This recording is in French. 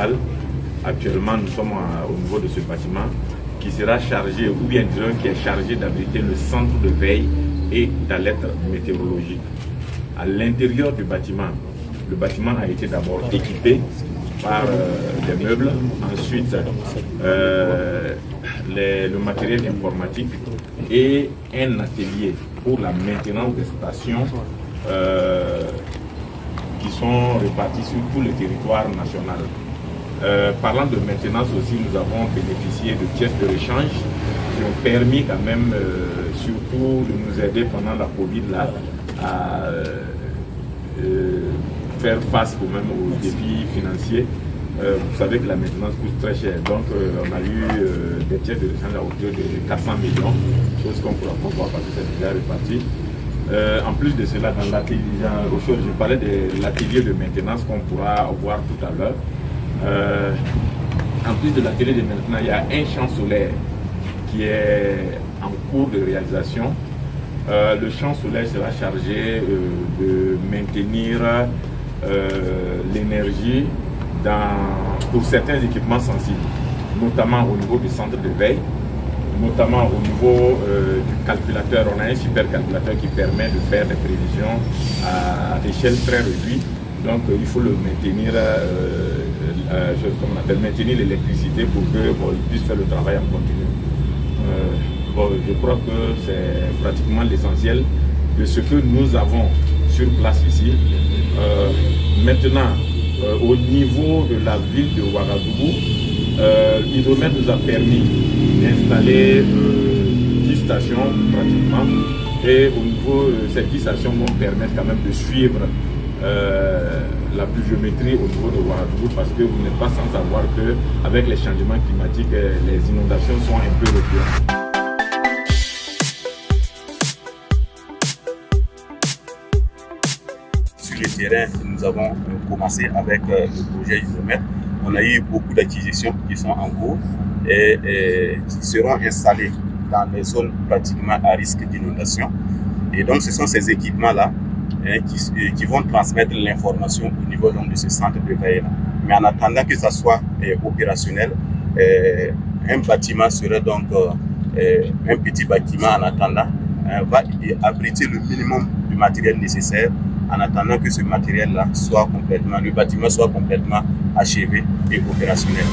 principal. Actuellement, nous sommes au niveau de ce bâtiment qui sera chargé, ou bien disons qui est chargé d'abriter le centre de veille et d'alerte météorologique. À l'intérieur du bâtiment, le bâtiment a été d'abord équipé par des meubles, ensuite le matériel informatique et un atelier pour la maintenance des stations qui sont réparties sur tout le territoire national. Parlant de maintenance aussi, nous avons bénéficié de pièces de rechange qui ont permis quand même, surtout de nous aider pendant la Covid là, à faire face quand même aux défis financiers. Vous savez que la maintenance coûte très cher, donc on a eu des pièces de rechange à hauteur de 400 millions, chose qu'on pourra pas voir parce que c'est déjà réparti. En plus de cela, dans l'atelier, je parlais de l'atelier de maintenance qu'on pourra voir tout à l'heure. En plus de l'atelier de maintenance, il y a un champ solaire qui est en cours de réalisation. Le champ solaire sera chargé de maintenir l'énergie pour certains équipements sensibles, notamment au niveau du centre de veille, notamment au niveau du calculateur. On a un supercalculateur qui permet de faire des prévisions à échelle très réduite. Donc il faut le maintenir, maintenir l'électricité pour qu'il puisse faire le travail en continu. Je crois que c'est pratiquement l'essentiel de ce que nous avons sur place ici. Maintenant, au niveau de la ville de Ouagadougou, l'hydromètre nous a permis d'installer 10 stations pratiquement, et au niveau de ces 10 stations vont permettre quand même de suivre la pluviométrie au niveau de Ouagadougou, parce que vous n'êtes pas sans savoir qu'avec les changements climatiques, les inondations sont un peu récurrentes. Sur le terrain, nous avons commencé avec le projet hydromètre. On a eu beaucoup d'acquisitions qui sont en cours et qui seront installées dans les zones pratiquement à risque d'inondation. Et donc ce sont ces équipements-là qui vont transmettre l'information au niveau donc, de ce centre de veille. Mais en attendant que ça soit opérationnel, un bâtiment serait donc un petit bâtiment en attendant, va abriter le minimum de matériel nécessaire en attendant que ce matériel-là soit complètement, le bâtiment soit complètement achevé et opérationnel.